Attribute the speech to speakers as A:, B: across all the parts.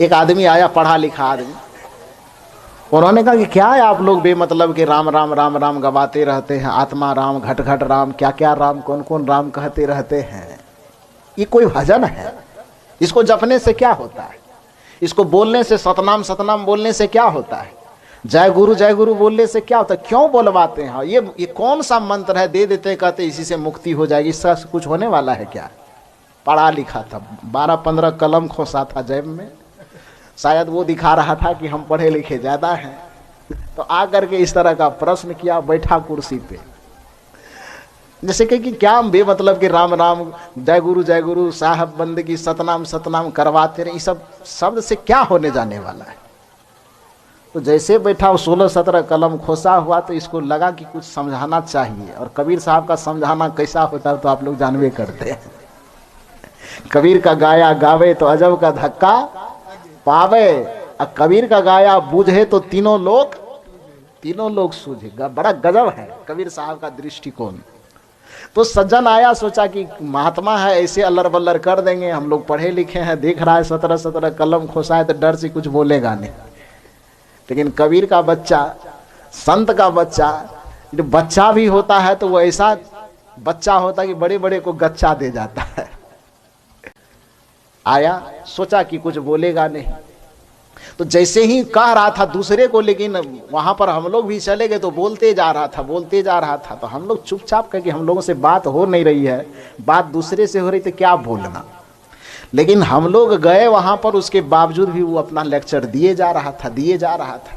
A: एक आदमी आया, पढ़ा लिखा आदमी, उन्होंने कहा कि क्या है आप लोग बेमतलब के राम राम राम राम गवाते रहते हैं, आत्मा राम, घट घट राम, क्या क्या राम, कौन कौन राम कहते रहते हैं, ये कोई भजन है? इसको जपने से क्या होता है? इसको बोलने से, सतनाम सतनाम बोलने से क्या होता है? जय गुरु बोलने से क्या होता है? क्यों बोलवाते हैं? ये कौन सा मंत्र है? दे देते कहते इसी से मुक्ति हो जाएगी। इससे कुछ होने वाला है क्या? पढ़ा लिखा था, 12-15 कलम खोसा था जेब में, शायद वो दिखा रहा था कि हम पढ़े लिखे ज्यादा हैं, तो आकर के इस तरह का प्रश्न किया, बैठा कुर्सी पे, जैसे कि क्या बेमतलब कि राम राम, जय गुरु साहब बंदगी, सतनाम सतनाम करवाते रहे, ये सब शब्द से क्या होने जाने वाला है? तो जैसे बैठा, 16-17 कलम खोसा हुआ, तो इसको लगा कि कुछ समझाना चाहिए। और कबीर साहब का समझाना कैसा होता है तो आप लोग जानवे करते हैं। कबीर का गाया गावे तो अजब का धक्का पावे, और कबीर का गाया बूझे तो तीनों लोग सूझे। बड़ा गजब है कबीर साहब का दृष्टिकोण। तो सज्जन आया, सोचा कि महात्मा है, ऐसे अल्लर बल्लर कर देंगे, हम लोग पढ़े लिखे हैं, देख रहा है 17-17 कलम खोसा है, तो डर से कुछ बोलेगा नहीं। लेकिन कबीर का बच्चा, संत का बच्चा, बच्चा भी होता है तो वो ऐसा बच्चा होता है कि बड़े बड़े को गच्चा दे जाता है। आया, सोचा कि कुछ बोलेगा नहीं, तो जैसे ही कह रहा था दूसरे को, लेकिन वहां पर हम लोग भी चले गए तो बोलते जा रहा था, तो हम लोग चुपचाप करके, हम लोगों से बात हो नहीं रही है, बात दूसरे से हो रही, तो क्या बोलना। लेकिन हम लोग गए वहां पर, उसके बावजूद भी वो अपना लेक्चर दिए जा रहा था।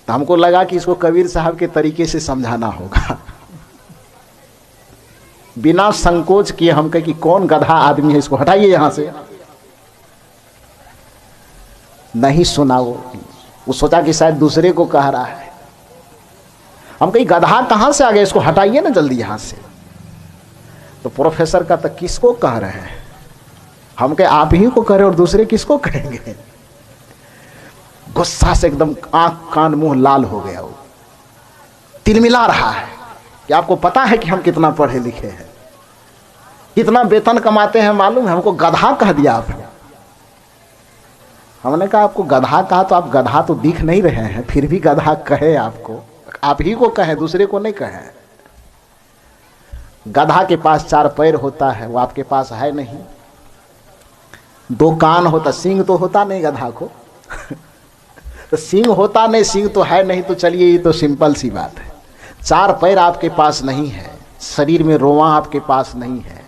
A: तो हमको लगा कि इसको कबीर साहब के तरीके से समझाना होगा। बिना संकोच किए हम कहे कि कौन गधा आदमी है, इसको हटाइए यहां से। नहीं सुना वो सोचा कि शायद दूसरे को कह रहा है। हम कहीं गधा कहां से आ गए, इसको हटाइए ना जल्दी यहां से। तो प्रोफेसर का तो किसको कह रहे हैं? हम कहे आप ही को कह रहे और दूसरे किसको कहेंगे? गुस्सा से एकदम आंख कान मुंह लाल हो गया। वो तिलमिला रहा है कि आपको पता है कि हम कितना पढ़े लिखे हैं, कितना वेतन कमाते हैं, मालूम है? हमको गधा कह दिया आपने। हमने कहा आपको गधा कहा तो आप गधा तो दिख नहीं रहे हैं, फिर भी गधा कहे आपको, आप ही को कहे, दूसरे को नहीं कहे। गधा के पास 4 पैर होता है, वो आपके पास है नहीं। 2 कान होता, सींग तो होता नहीं गधा को। तो सींग होता नहीं, सींग तो है नहीं, तो चलिए ये तो सिंपल सी बात है। 4 पैर आपके पास नहीं है, शरीर में रोवां आपके पास नहीं है,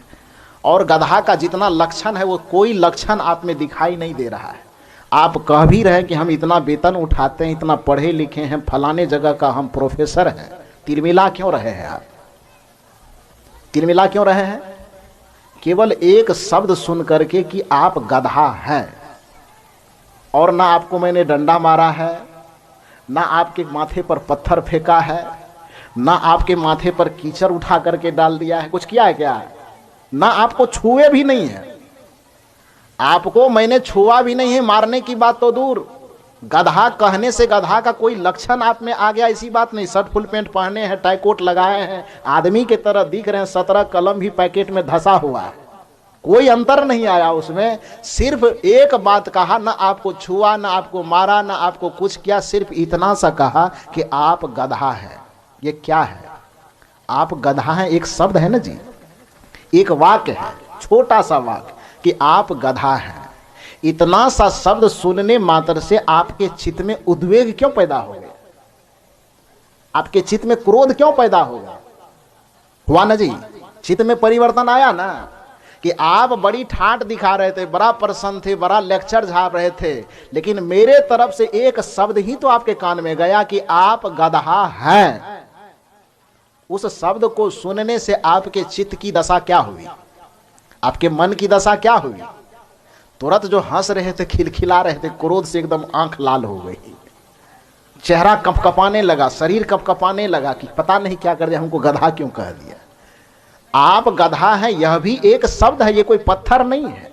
A: और गधा का जितना लक्षण है वो कोई लक्षण आप में दिखाई नहीं दे रहा है। आप कह भी रहे कि हम इतना वेतन उठाते हैं, इतना पढ़े लिखे हैं, फलाने जगह का हम प्रोफेसर हैं, तिलमिला क्यों रहे हैं आप? तिलमिला क्यों रहे हैं? केवल एक शब्द सुन करके कि आप गधा हैं, और ना आपको मैंने डंडा मारा है, ना आपके माथे पर पत्थर फेंका है, ना आपके माथे पर कीचड़ उठा करके डाल दिया है, कुछ किया है क्या? ना आपको छुए भी नहीं है, आपको मैंने छुआ भी नहीं है, मारने की बात तो दूर। गधा कहने से गधा का कोई लक्षण आप में आ गया, इसी बात नहीं। शर्ट फुल पैंट पहने हैं, टाई कोट लगाए हैं, आदमी के तरह दिख रहे हैं, 17 कलम भी पैकेट में धसा हुआ है, कोई अंतर नहीं आया उसमें। सिर्फ एक बात कहा, ना आपको छुआ, ना आपको मारा, ना आपको कुछ किया, सिर्फ इतना सा कहा कि आप गधा है। ये क्या है? आप गधा हैं एक शब्द है ना जी, एक वाक्य है, छोटा सा वाक्य कि आप गधा हैं। इतना सा शब्द सुनने मात्र से आपके चित्त में उद्वेग क्यों पैदा हो गया? आपके चित्त में क्रोध क्यों पैदा हो गया? हुआ ना जी? चित्त में परिवर्तन आया ना? कि आप बड़ी ठाट दिखा रहे थे, बड़ा प्रसन्न थे, बड़ा लेक्चर झाप रहे थे, लेकिन मेरे तरफ से एक शब्द ही तो आपके कान में गया कि आप गधा हैं। उस शब्द को सुनने से आपके चित्त की दशा क्या हुई? आपके मन की दशा क्या हुई? तुरंत जो हंस रहे थे, खिलखिला रहे थे, क्रोध से एकदम आंख लाल हो गई, चेहरा कपकपाने लगा, शरीर कपकपाने लगा कि पता नहीं क्या कर दिया, हमको गधा क्यों कह दिया। आप गधा हैं, यह भी एक शब्द है, ये कोई पत्थर नहीं है।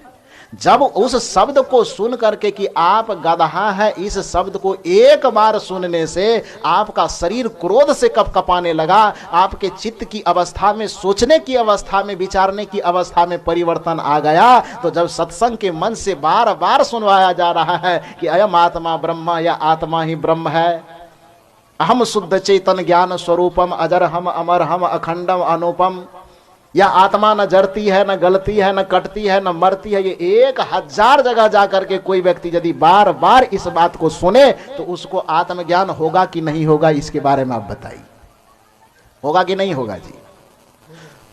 A: जब उस शब्द को सुन करके कि आप गदहा है, इस शब्द को एक बार सुनने से आपका शरीर क्रोध से कपकपाने लगा, आपके चित्त की अवस्था में, सोचने की अवस्था में, विचारने की अवस्था में परिवर्तन आ गया। तो जब सत्संग के मन से बार बार सुनवाया जा रहा है कि अयम आत्मा ब्रह्म, या आत्मा ही ब्रह्म है, अहम शुद्ध चेतन ज्ञान स्वरूपम, अजर हम अमर हम अखंडम अनुपम, या आत्मा न जरती है, न गलती है, न कटती है, न मरती है, ये 1000 जगह जाकर के कोई व्यक्ति यदि बार बार इस बात को सुने तो उसको आत्मज्ञान होगा कि नहीं होगा, इसके बारे में आप बताइए। होगा कि नहीं होगा जी?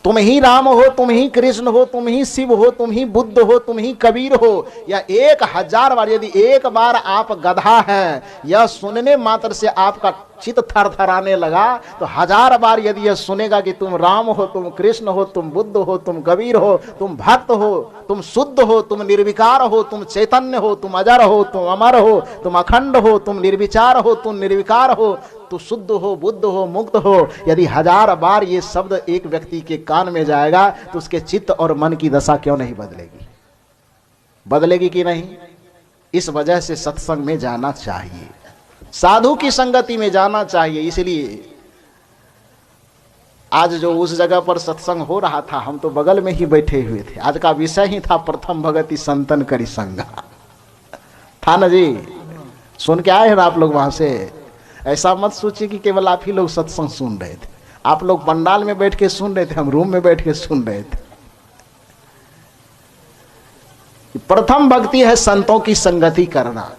A: तुम ही राम हो, तुम ही कृष्ण हो, तुम ही शिव हो, तुम ही बुद्ध हो, तुम ही कबीर हो, या 1000 बार, यदि एक बार आप गधा हैं, यह सुनने मात्र से आपका चित्त थरथराने लगा, तो 1000 बार यदि यह सुनेगा कि तुम राम हो, तुम कृष्ण हो, तुम बुद्ध हो, तुम कबीर हो, तुम भक्त हो, तुम शुद्ध हो, तुम निर्विकार हो, तुम चैतन्य हो, तुम अजर हो, तुम अमर हो, तुम अखंड हो, तुम निर्विचार हो, तुम निर्विकार हो, तुम शुद्ध हो, बुद्ध हो, मुक्त हो, यदि 1000 बार ये शब्द एक व्यक्ति के कान में जाएगा तो उसके चित्त और मन की दशा क्यों नहीं बदलेगी? बदलेगी कि नहीं? इस वजह से सत्संग में जाना चाहिए, साधु की संगति में जाना चाहिए। इसलिए आज जो उस जगह पर सत्संग हो रहा था, हम तो बगल में ही बैठे हुए थे। आज का विषय ही था प्रथम भगति संतन करी संगा, था ना जी? सुन के आए हैं आप लोग वहां से? ऐसा मत सोचिए कि केवल आप ही लोग सत्संग सुन रहे थे। आप लोग पंडाल में बैठ के सुन रहे थे, हम रूम में बैठ के सुन रहे थे। प्रथम भक्ति है संतों की संगति करना।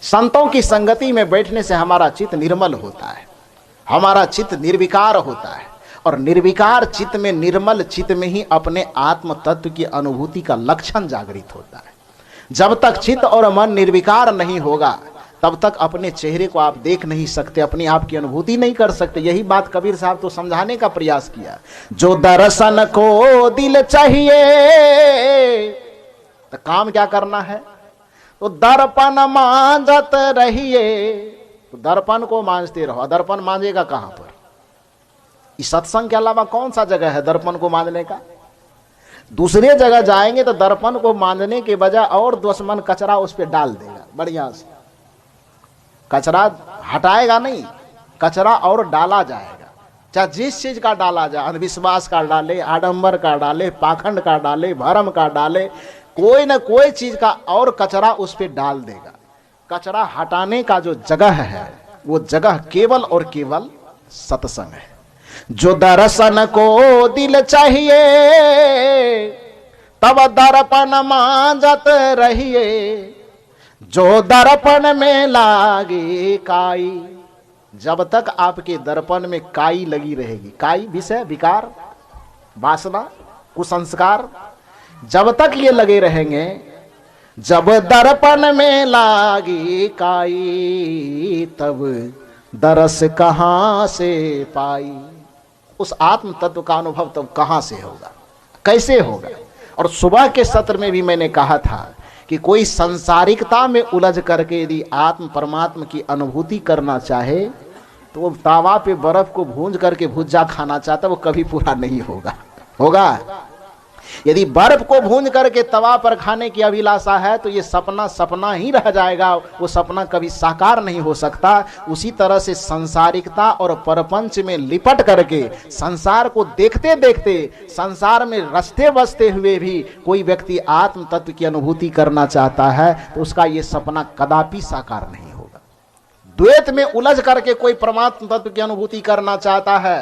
A: संतों की संगति में बैठने से हमारा चित्त निर्मल होता है, हमारा चित्त निर्विकार होता है, और निर्विकार चित्त में, निर्मल चित्त में ही अपने आत्म तत्व की अनुभूति का लक्षण जागृत होता है। जब तक चित्त और मन निर्विकार नहीं होगा तब तक अपने चेहरे को आप देख नहीं सकते, अपनी आप की अनुभूति नहीं कर सकते। यही बात कबीर साहब तो समझाने का प्रयास किया। जो दर्शन को दिल चाहिए, तो काम क्या करना है? तो दर्पण मांजत रहिए। तो दर्पण को मांजते रहो। दर्पण मांजेगा कहां पर? इस सत्संग के अलावा कौन सा जगह है दर्पण को मांजने का? दूसरे जगह जाएंगे तो दर्पण को मांजने के बजाय और दुश्मन कचरा उस पर डाल देगा। बढ़िया से कचरा हटाएगा नहीं, कचरा और डाला जाएगा। चाहे जिस चीज का डाला जाए, अंधविश्वास का डाले, आडंबर का डाले, पाखंड का डाले, भरम का डाले, कोई ना कोई चीज का और कचरा उस पर डाल देगा। कचरा हटाने का जो जगह है वो जगह केवल और केवल सत्संग है। जो दर्शन को दिल चाहिए, तब दर्पण मांजत रहिए। जो दर्पण में लागे काई, जब तक आपके दर्पण में काई लगी रहेगी, काई विषय, विकार, वासना, कुसंस्कार, जब तक ये लगे रहेंगे, जब दर्पण में लागे काई, तब दरस कहां से पाई। उस आत्म तत्व का अनुभव तब कहां से होगा, कैसे होगा? और सुबह के सत्र में भी मैंने कहा था कि कोई संसारिकता में उलझ करके यदि आत्म परमात्मा की अनुभूति करना चाहे तो वो तावा पे बर्फ को भूंज करके भुज्जा खाना चाहता, वो कभी पूरा नहीं होगा। होगा? यदि बर्फ को भूंज करके तवा पर खाने की अभिलाषा है तो ये सपना सपना ही रह जाएगा, वो सपना कभी साकार नहीं हो सकता। उसी तरह से संसारिकता और परपंच में लिपट करके संसार को देखते देखते, संसार में रचते बसते हुए भी कोई व्यक्ति आत्म तत्व की अनुभूति करना चाहता है तो उसका ये सपना कदापि साकार नहीं होगा। द्वैत में उलझ करके कोई परमात्म तत्व की अनुभूति करना चाहता है,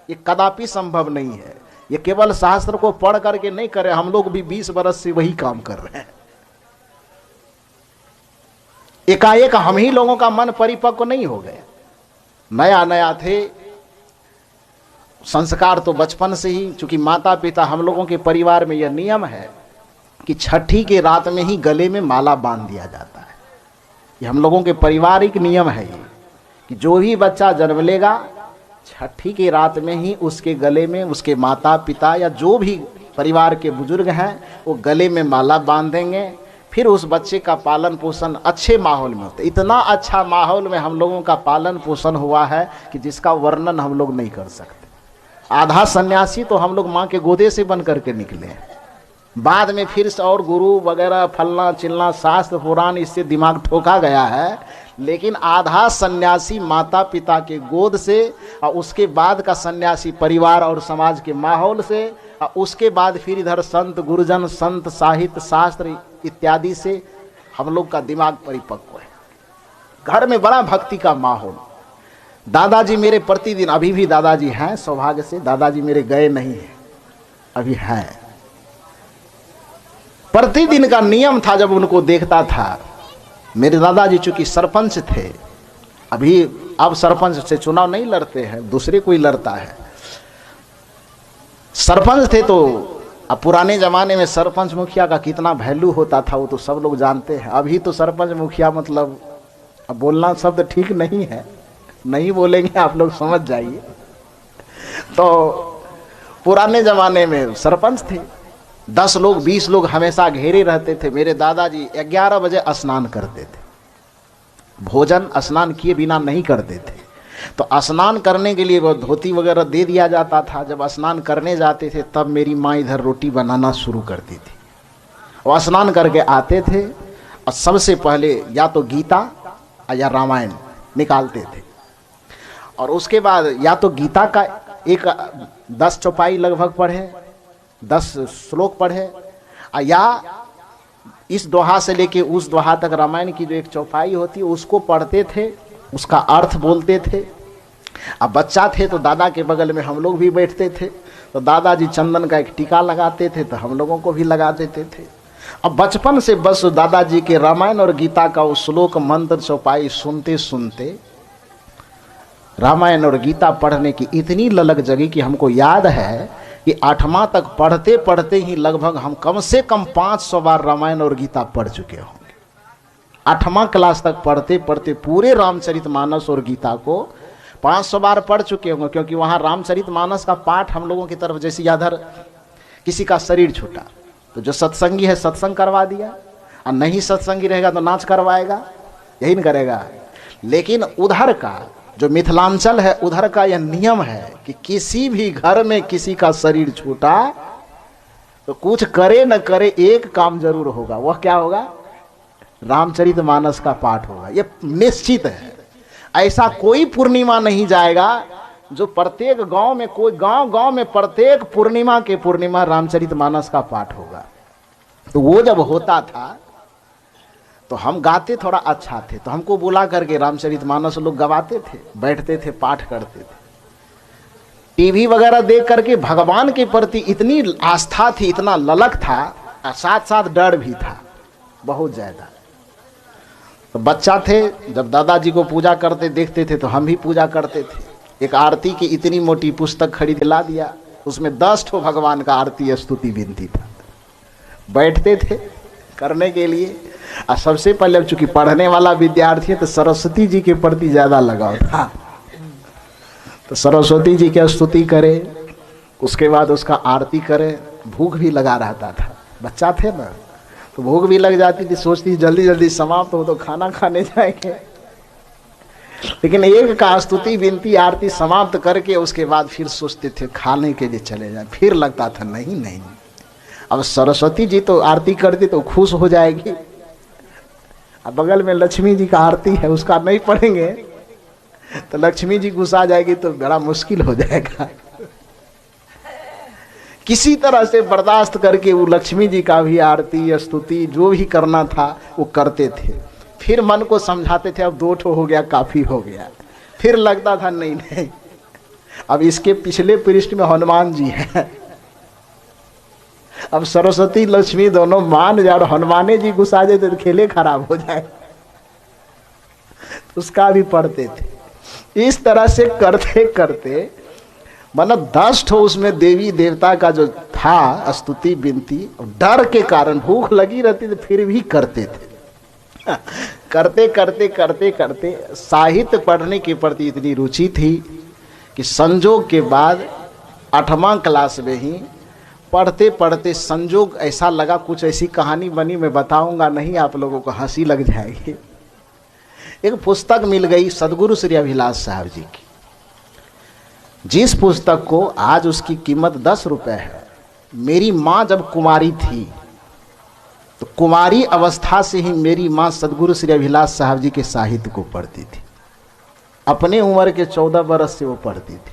A: ये कदापि संभव नहीं है। ये केवल शास्त्र को पढ़ करके नहीं करे, हम लोग भी 20 बरस से वही काम कर रहे हैं। एकाएक हम ही लोगों का मन परिपक्व नहीं हो गया। नया नया थे, संस्कार तो बचपन से ही, चूंकि माता पिता, हम लोगों के परिवार में यह नियम है कि छठी के रात में ही गले में माला बांध दिया जाता है। ये हम लोगों के पारिवारिक नियम है ये, कि जो भी बच्चा जन्म लेगा छठी की रात में ही उसके गले में उसके माता पिता या जो भी परिवार के बुजुर्ग हैं वो गले में माला बांधेंगे। फिर उस बच्चे का पालन पोषण अच्छे माहौल में होता है। इतना अच्छा माहौल में हम लोगों का पालन पोषण हुआ है कि जिसका वर्णन हम लोग नहीं कर सकते। आधा सन्यासी तो हम लोग माँ के गोदे से बन करके निकले हैं। बाद में फिर से और गुरु वगैरह फलना चिलना शास्त्र पुराण इससे दिमाग ठोका गया है, लेकिन आधा सन्यासी माता पिता के गोद से और उसके बाद का सन्यासी परिवार और समाज के माहौल से और उसके बाद फिर इधर संत गुरुजन संत साहित्य शास्त्र इत्यादि से हम लोग का दिमाग परिपक्व है। घर में बड़ा भक्ति का माहौल। दादाजी मेरे प्रतिदिन, अभी भी दादाजी हैं, सौभाग्य से दादाजी मेरे गए नहीं हैं, अभी हैं। प्रतिदिन का नियम था, जब उनको देखता था, मेरे दादाजी चूंकि सरपंच थे, अभी अब सरपंच से चुनाव नहीं लड़ते हैं, दूसरे कोई लड़ता है। सरपंच थे तो अब पुराने जमाने में सरपंच मुखिया का कितना वैल्यू होता था वो तो सब लोग जानते हैं। अभी तो सरपंच मुखिया मतलब, अब बोलना शब्द ठीक नहीं है, नहीं बोलेंगे आप लोग समझ जाइए। तो पुराने जमाने में सरपंच थे, 10 लोग 20 लोग हमेशा घेरे रहते थे। मेरे दादाजी 11 बजे स्नान करते थे, भोजन स्नान किए बिना नहीं करते थे। तो स्नान करने के लिए वो धोती वगैरह दे दिया जाता था। जब स्नान करने जाते थे तब मेरी माँ इधर रोटी बनाना शुरू करती थी। वो स्नान करके आते थे और सबसे पहले या तो गीता या रामायण निकालते थे, और उसके बाद या तो गीता का एक 10 चौपाई लगभग पढ़े, 10 श्लोक पढ़े, या इस दोहा से लेके उस दोहा तक रामायण की जो एक चौपाई होती है उसको पढ़ते थे, उसका अर्थ बोलते थे। अब बच्चा थे तो दादा के बगल में हम लोग भी बैठते थे, तो दादाजी चंदन का एक टीका लगाते थे तो हम लोगों को भी लगा देते थे। अब बचपन से बस दादाजी के रामायण और गीता का उस श्लोक मंत्र चौपाई सुनते सुनते रामायण और गीता पढ़ने की इतनी ललक जगी कि हमको याद है कि 8वां तक पढ़ते पढ़ते ही लगभग हम कम से कम 500 बार रामायण और गीता पढ़ चुके होंगे। 8वां क्लास तक पढ़ते पढ़ते पूरे रामचरितमानस और गीता को 500 बार पढ़ चुके होंगे, क्योंकि वहाँ रामचरितमानस का पाठ हम लोगों की तरफ, जैसे यादर किसी का शरीर छूटा तो जो सत्संगी है सत्संग करवा दिया, और नहीं सत्संगी रहेगा तो नाच करवाएगा, यही नहीं करेगा। लेकिन उधर का जो मिथिलांचल है उधर का यह नियम है कि किसी भी घर में किसी का शरीर छूटा तो कुछ करे न करे एक काम जरूर होगा। वह क्या होगा? रामचरितमानस का पाठ होगा, यह निश्चित है। ऐसा कोई पूर्णिमा नहीं जाएगा जो प्रत्येक गांव में, कोई गांव में प्रत्येक पूर्णिमा के पूर्णिमा रामचरितमानस का पाठ होगा। तो वो जब होता था तो हम गाते थोड़ा अच्छा थे, तो हमको बुला करके रामचरितमानस लोग गवाते थे, बैठते थे, पाठ करते थे। टीवी वगैरह देख करके भगवान के प्रति इतनी आस्था थी, इतना ललक था, और साथ साथ डर भी था बहुत ज्यादा। तो बच्चा थे, जब दादाजी को पूजा करते देखते थे तो हम भी पूजा करते थे। एक आरती की इतनी मोटी पुस्तक खरीद के ला दिया, उसमें 10 ठो भगवान का आरती स्तुति विनती था। बैठते थे करने के लिए, और सबसे पहले अब चूंकि पढ़ने वाला विद्यार्थी है तो सरस्वती जी के प्रति ज्यादा लगाव था, तो सरस्वती जी की स्तुति करे, उसके बाद उसका आरती करे। भूख भी लगा रहता था, बच्चा थे ना, तो भूख भी लग जाती थी, सोचती जल्दी जल्दी समाप्त हो तो खाना खाने जाएंगे। लेकिन एक का स्तुति विनती आरती समाप्त करके उसके बाद फिर सोचते थे खाने के लिए चले जाए। फिर लगता था नहीं, अब सरस्वती जी तो आरती करती तो खुश हो जाएगी, अब बगल में लक्ष्मी जी का आरती है उसका नहीं पढ़ेंगे तो लक्ष्मी जी गुस्सा जाएगी तो बड़ा मुश्किल हो जाएगा। किसी तरह से बर्दाश्त करके वो लक्ष्मी जी का भी आरती स्तुति जो भी करना था वो करते थे। फिर मन को समझाते थे अब 2 ठो हो गया, काफी हो गया। फिर लगता था नहीं, अब इसके पिछले पृष्ठ में हनुमान जी हैं, अब सरस्वती लक्ष्मी दोनों मान जाए और हनुमाने जी गुस्सा जाते तो खेले खराब हो जाए, उसका भी पढ़ते थे। इस तरह से करते करते मतलब 10 ठो उसमें देवी देवता का जो था स्तुति विनती, डर के कारण भूख लगी रहती थी फिर भी करते थे। करते करते करते करते साहित्य पढ़ने के प्रति इतनी रुचि थी कि संजोग के बाद 8वां क्लास में ही पढ़ते पढ़ते संजोग ऐसा लगा, कुछ ऐसी कहानी बनी, मैं बताऊंगा नहीं, आप लोगों को हंसी लग जाएगी। एक पुस्तक मिल गई सदगुरु श्री अभिलाष साहब जी की, जिस पुस्तक को आज उसकी कीमत 10 रुपये है, मेरी माँ जब कुमारी थी तो कुमारी अवस्था से ही मेरी माँ सदगुरु श्री अभिलाष साहब जी के साहित्य को पढ़ती थी। अपने उम्र के 14 बरस से वो पढ़ती थी।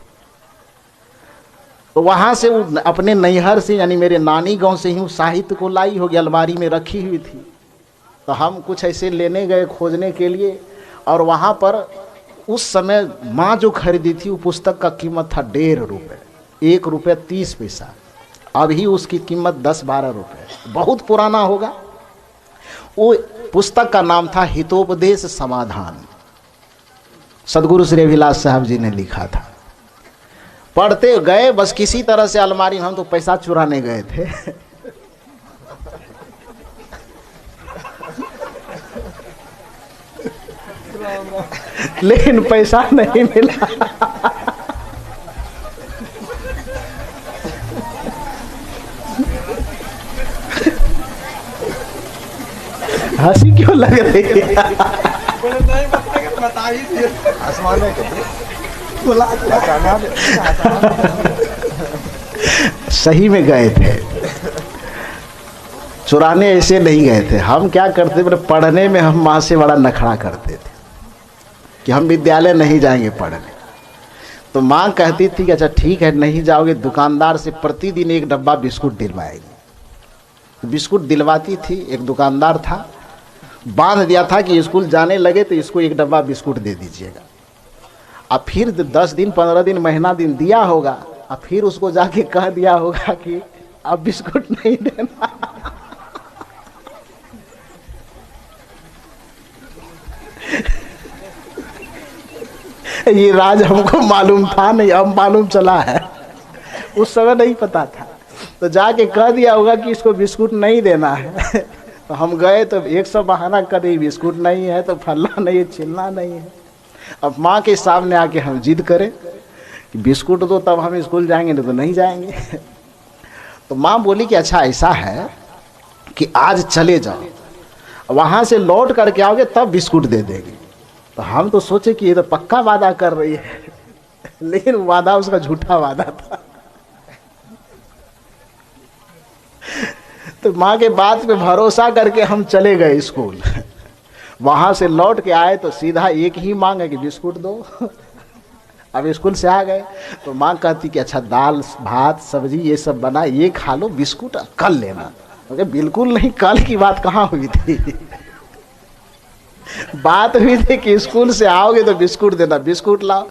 A: तो वहाँ से वो अपने नैहर से यानी मेरे नानी गांव से ही उस साहित्य को लाई होगी, अलमारी में रखी हुई थी। तो हम कुछ ऐसे लेने गए खोजने के लिए, और वहाँ पर उस समय माँ जो खरीदी थी वो पुस्तक का कीमत था 1.5 रुपये, 1 रुपये 30 पैसा। अभी उसकी कीमत 10-12 रुपये, बहुत पुराना होगा। वो पुस्तक का नाम था हितोपदेश समाधान, सदगुरु श्री अभिलाष साहब जी ने लिखा था। पढ़ते गए बस किसी तरह से अलमारी, हम तो पैसा चुराने गए थे लेकिन पैसा नहीं मिला हंसी क्यों लग रही है? सही में गए थे, चुराने ऐसे नहीं गए थे। हम क्या करते थे, पढ़ने में हम माँ से बड़ा नखरा करते थे कि हम विद्यालय नहीं जाएंगे पढ़ने। तो माँ कहती थी कि अच्छा ठीक है नहीं जाओगे, दुकानदार से प्रतिदिन 1 डब्बा बिस्कुट दिलवाएगी। बिस्कुट दिलवाती थी, एक दुकानदार था, बांध दिया था कि स्कूल जाने लगे तो इसको 1 डब्बा बिस्कुट दे दीजिएगा। अब फिर 10 दिन 15 दिन महीना दिन दिया होगा, अब फिर उसको जाके कह दिया होगा कि अब बिस्कुट नहीं देना ये राज हमको मालूम था नहीं, अब मालूम चला है, उस समय नहीं पता था। तो जाके कह दिया होगा कि इसको बिस्कुट नहीं देना है तो हम गए तो 100 बहाना कर दी, बिस्कुट नहीं है तो फलना नहीं है, चिल्ला नहीं है। अब माँ के सामने आके हम जिद करें कि बिस्कुट दो तब हम स्कूल जाएंगे, नहीं तो नहीं जाएंगे तो माँ बोली कि अच्छा ऐसा है कि आज चले जाओ, वहाँ से लौट करके आओगे तब बिस्कुट दे देगी। तो हम तो सोचे कि ये तो पक्का वादा कर रही है लेकिन वादा उसका झूठा वादा था तो माँ के बात पे भरोसा करके हम चले गए स्कूल। वहाँ से लौट के आए तो सीधा एक ही मांग है कि बिस्कुट दो अब स्कूल से आ गए तो माँ कहती कि अच्छा दाल भात सब्जी ये सब बना, ये खा लो, बिस्कुट कल लेना। ओके बिल्कुल नहीं, कल की बात कहाँ हुई थी बात हुई थी कि स्कूल से आओगे तो बिस्कुट देना, बिस्कुट लाओ।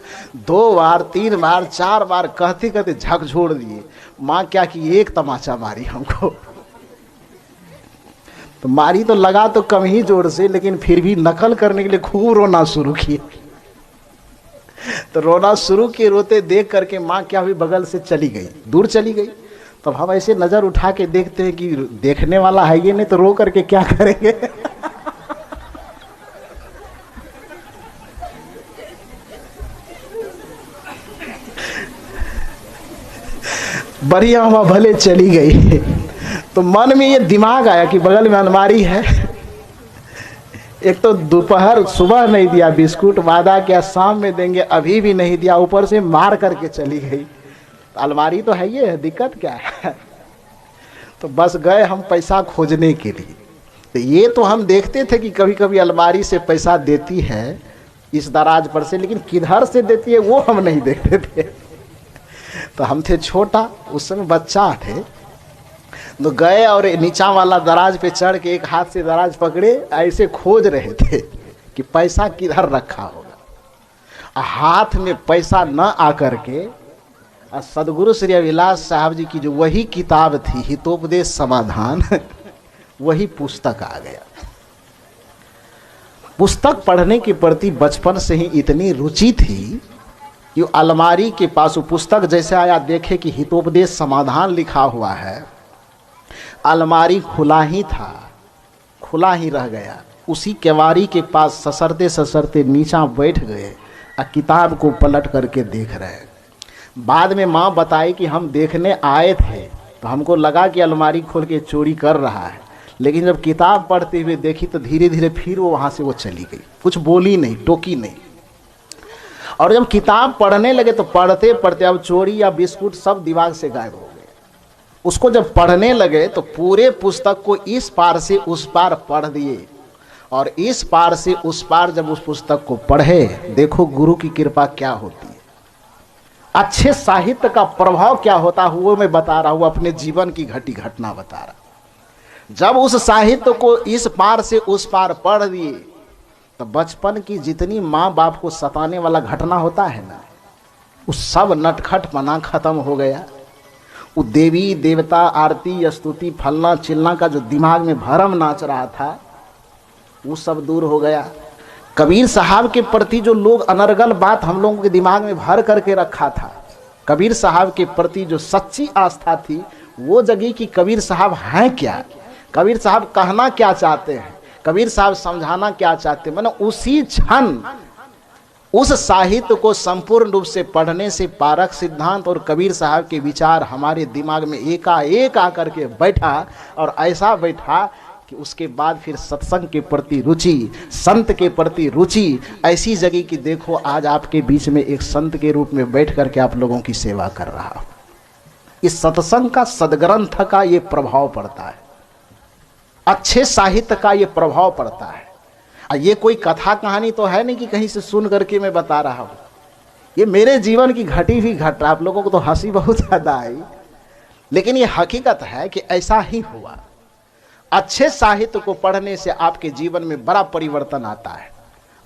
A: 2 बार 3 बार 4 बार कहते कहते झकझोड़ दिए। माँ क्या की, एक तमाचा मारी हमको। तो मारी तो लगा तो कम ही जोर से, लेकिन फिर भी नकल करने के लिए खूब रोना शुरू किए। तो रोना शुरू किए, रोते देख करके माँ क्या हुई, बगल से चली गई, दूर चली गई। तब हम ऐसे नजर उठा के देखते हैं कि देखने वाला है ये नहीं, तो रो करके क्या करेंगे बढ़िया हुआ भले चली गई। तो मन में ये दिमाग आया कि बगल में अलमारी है, एक तो दोपहर सुबह नहीं दिया बिस्कुट, वादा किया शाम में देंगे, अभी भी नहीं दिया, ऊपर से मार करके चली गई। तो अलमारी तो है, ये है दिक्कत क्या है। तो बस गए हम पैसा खोजने के लिए। तो ये तो हम देखते थे कि कभी कभी अलमारी से पैसा देती है इस दराज पर से, लेकिन किधर से देती है वो हम नहीं देखते थे। तो हम थे छोटा, उस समय बच्चा थे, तो गए और नीचा वाला दराज पे चढ़ के एक हाथ से दराज पकड़े, ऐसे खोज रहे थे कि पैसा किधर रखा होगा। हाथ में पैसा न आकर के सदगुरु श्री अभिलाष साहब जी की जो वही किताब थी हितोपदेश समाधान वही पुस्तक आ गया। पुस्तक पढ़ने के प्रति बचपन से ही इतनी रुचि थी कि अलमारी के पास वो पुस्तक जैसे आया, देखे कि हितोपदेश समाधान लिखा हुआ है, अलमारी खुला ही था, खुला ही रह गया। उसी केवारी के पास ससरते ससरते नीचा बैठ गए और किताब को पलट करके देख रहे। बाद में माँ बताई कि हम देखने आए थे तो हमको लगा कि अलमारी खोल के चोरी कर रहा है, लेकिन जब किताब पढ़ते हुए देखी तो धीरे धीरे फिर वो वहाँ से वो चली गई, कुछ बोली नहीं, टोकी नहीं। और जब किताब पढ़ने लगे तो पढ़ते पढ़ते अब चोरी या बिस्कुट सब दिमाग से गायब हो गए। उसको जब पढ़ने लगे तो पूरे पुस्तक को इस पार से उस पार पढ़ दिए, और इस पार से उस पार जब उस पुस्तक को पढ़े, देखो गुरु की कृपा क्या होती है। अच्छे साहित्य का प्रभाव क्या होता है वो मैं बता रहा हूं, अपने जीवन की घटी घटना बता रहा। जब उस साहित्य को इस पार से उस पार पढ़ दिए तो बचपन की जितनी माँ बाप को सताने वाला घटना होता है ना, वो सब नटखट पना खत्म हो गया। वो देवी देवता आरती स्तुति फलना चिलना का जो दिमाग में भरम नाच रहा था वो सब दूर हो गया। कबीर साहब के प्रति जो लोग अनर्गल बात हम लोगों के दिमाग में भर करके रखा था, कबीर साहब के प्रति जो सच्ची आस्था थी वो जगी कि कबीर साहब हैं क्या, कबीर साहब कहना क्या चाहते हैं, कबीर साहब समझाना क्या चाहते हैं। मैंने उसी क्षण उस साहित्य को संपूर्ण रूप से पढ़ने से पारक सिद्धांत और कबीर साहब के विचार हमारे दिमाग में एकाएक आकर के बैठा, और ऐसा बैठा कि उसके बाद फिर सत्संग के प्रति रुचि, संत के प्रति रुचि ऐसी जगह कि देखो आज आपके बीच में एक संत के रूप में बैठ करके आप लोगों की सेवा कर रहा हूं। इस सत्संग का, सदग्रंथ का ये प्रभाव पड़ता है, अच्छे साहित्य का ये प्रभाव पड़ता है। ये कोई कथा कहानी तो है नहीं कि कहीं से सुन करके मैं बता रहा हूं, ये मेरे जीवन की घटी हुई घटना। आप लोगों को तो हंसी बहुत ज्यादा आई, लेकिन ये हकीकत है कि ऐसा ही हुआ। अच्छे साहित्य को पढ़ने से आपके जीवन में बड़ा परिवर्तन आता है,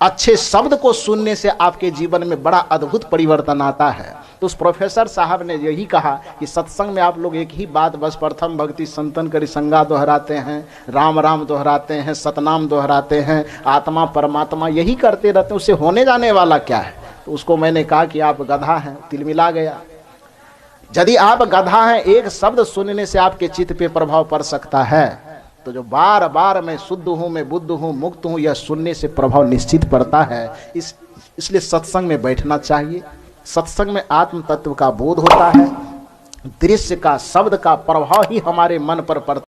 A: अच्छे शब्द को सुनने से आपके जीवन में बड़ा अद्भुत परिवर्तन आता है। तो उस प्रोफेसर साहब ने यही कहा कि सत्संग में आप लोग एक ही बात बस प्रथम भक्ति संतन करी संगा दोहराते हैं, राम राम दोहराते हैं, सतनाम दोहराते हैं, आत्मा परमात्मा यही करते रहते हैं, उससे होने जाने वाला क्या है। तो उसको मैंने कहा कि आप गधा हैं, तिलमिला गया। यदि आप गधा हैं, एक शब्द सुनने से आपके चित्त पे प्रभाव पड़ सकता है, तो जो बार बार मैं शुद्ध हूं, मैं बुद्ध हूं, मुक्त हूं, यह सुनने से प्रभाव निश्चित पड़ता है। इसलिए सत्संग में बैठना चाहिए। सत्संग में आत्म तत्व का बोध होता है, दृश्य का, शब्द का प्रभाव ही हमारे मन पर पड़ता है।